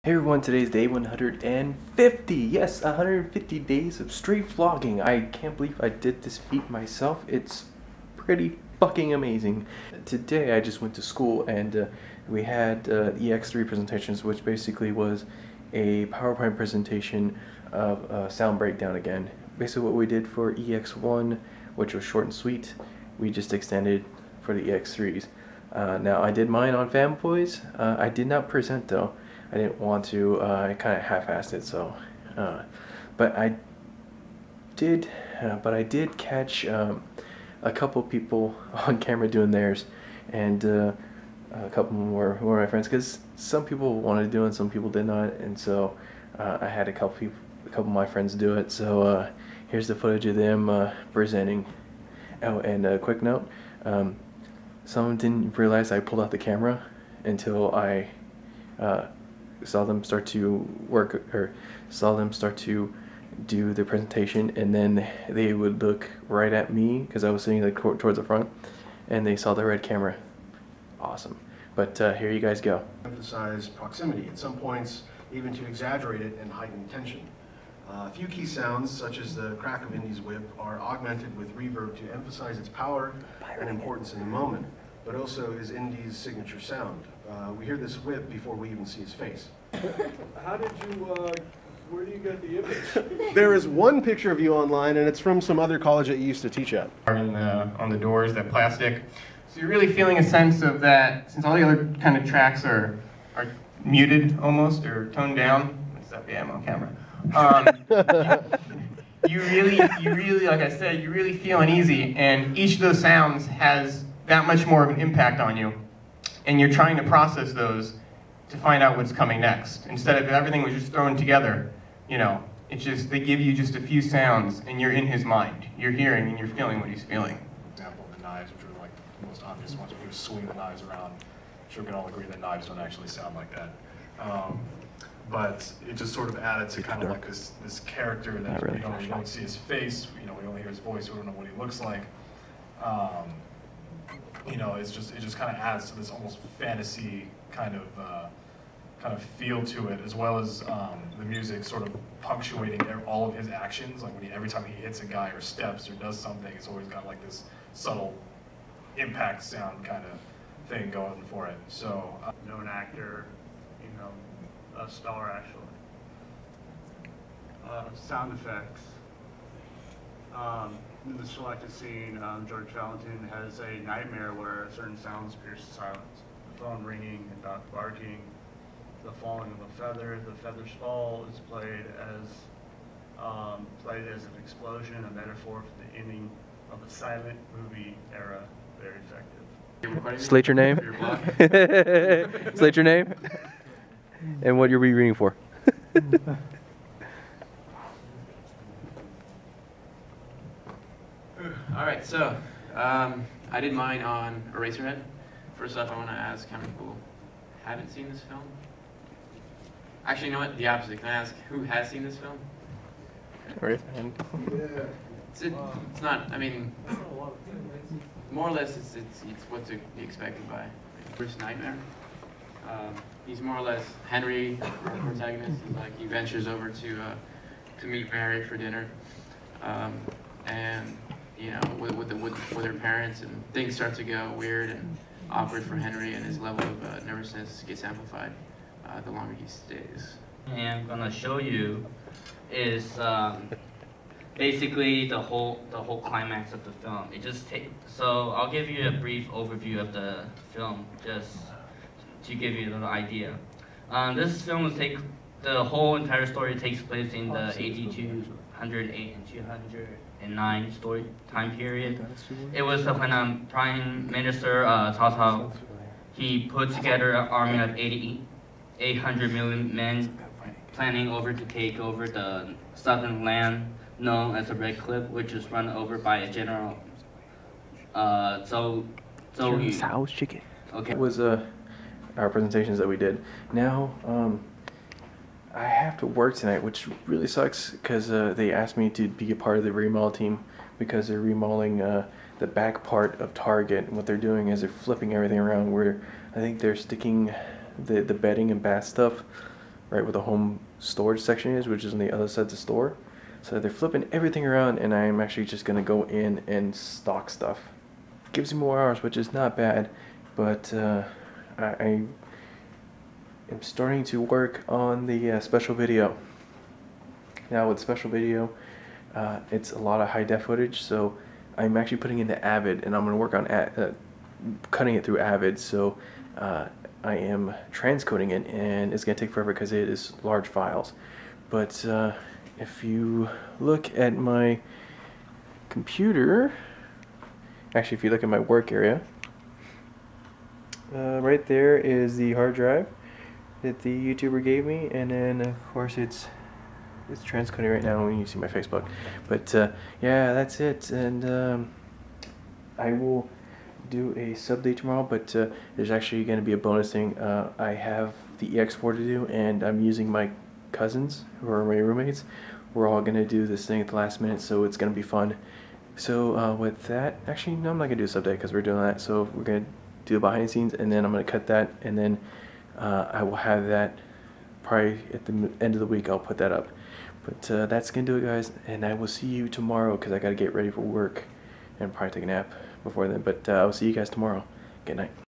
Hey everyone, today's day 150. Yes, 150 days of straight vlogging. I can't believe I did this feat myself. It's pretty fucking amazing. Today I just went to school and we had EX3 presentations, which basically was a PowerPoint presentation of sound breakdown again. Basically what we did for EX1, which was short and sweet, we just extended for the EX3s. Now I did mine on Fanboys. I did not present though. I didn't want to, I kind of half-assed it, so, but I did catch a couple people on camera doing theirs, and a couple more who were my friends, because some people wanted to do it and some people did not, and so I had a couple of my friends do it, so here's the footage of them presenting. Oh, and a quick note, some didn't realize I pulled out the camera until I saw them start to work, or saw them start to do the presentation, and then they would look right at me because I was sitting like towards the front, and they saw the red camera. Awesome. But here you guys go. Emphasize proximity, at some points even to exaggerate it and heighten tension. A few key sounds, such as the crack of Indy's whip, are augmented with reverb to emphasize its power and importance in the moment, but also is Indy's signature sound. We hear this whip before we even see his face. How did you, where do you get the image? There is one picture of you online, and it's from some other college that you used to teach at. On the doors, that plastic. So you're really feeling a sense of that, since all the other kind of tracks are muted almost, or toned down. What's up? Yeah, I'm on camera. You really, like I said, you really feel uneasy, and each of those sounds has that much more of an impact on you, and you're trying to process those to find out what's coming next. Instead of everything was just thrown together, you know, it's just, they give you just a few sounds, and you're in his mind. You're hearing and you're feeling what he's feeling. Example of the knives, which are like the most obvious ones, when he was swinging the knives around. I'm sure we can all agree that knives don't actually sound like that. But it just sort of added to kind of like this character that really we don't see his face, you know, we only hear his voice, we don't know what he looks like. You know, it just kind of adds to this almost fantasy kind of feel to it, as well as the music sort of punctuating all of his actions. Like every time he hits a guy or steps or does something, it's always got like this subtle impact sound kind of thing going for it. So known actor, you know, a star actually. Sound effects. In the selected scene, George Valentin has a nightmare where certain sounds pierce the silence. The phone ringing and dog barking, the falling of a feather. The feather's fall is played as an explosion, a metaphor for the ending of a silent movie era. Very effective. Slate your name. Slate your name. And what you're reading for. Alright, so I did mine on Eraserhead. First off, I want to ask how many people haven't seen this film? Actually, you know what? The opposite. Can I ask who has seen this film? Eraserhead. It's not, I mean, more or less it's what to be expected by Bruce Nightmare. He's more or less Henry, our protagonist. He's like, he ventures over to meet Mary for dinner. And you know, with her parents, and things start to go weird and awkward for Henry, and his level of nervousness gets amplified the longer he stays. And I'm gonna show you is basically the whole climax of the film. So I'll give you a brief overview of the film just to give you a little idea. This film the whole entire story takes place in the AD 208 and 209 story time period. It was when Prime Minister Cao Cao, he put together an army of 800 million men planning to take over the southern land known as the Red Cliff, which is run over by a general. So's chicken. Okay. It was our presentations that we did. Now I have to work tonight, which really sucks because they asked me to be a part of the remodel team because they're remodeling the back part of Target. And what they're doing is they're flipping everything around, where I think they're sticking the bedding and bath stuff right where the home storage section is, which is on the other side of the store. So they're flipping everything around, and I'm actually just gonna go in and stock stuff. Gives me more hours, which is not bad, but I am starting to work on the special video. Now with special video, it's a lot of high def footage, so I'm actually putting into Avid, and I'm going to work on cutting it through Avid. So I am transcoding it, and it's going to take forever because it is large files. But if you look at my computer, actually if you look at my work area, right there is the hard drive that the YouTuber gave me, and then of course it's transcoding right now when you see my Facebook. But yeah, that's it, and I will do a sub day tomorrow, but there's actually going to be a bonus thing. I have the EX4 to do, and I'm using my cousins, who are my roommates. We're all going to do this thing at the last minute, so it's going to be fun. So with that, actually no, I'm not going to do a sub day because we're doing that, so we're going to do the behind the scenes, and then I'm going to cut that, and then I will have that probably at the end of the week. I'll put that up. But that's going to do it, guys, and I will see you tomorrow because I got to get ready for work and probably take a nap before then. But I will see you guys tomorrow. Good night.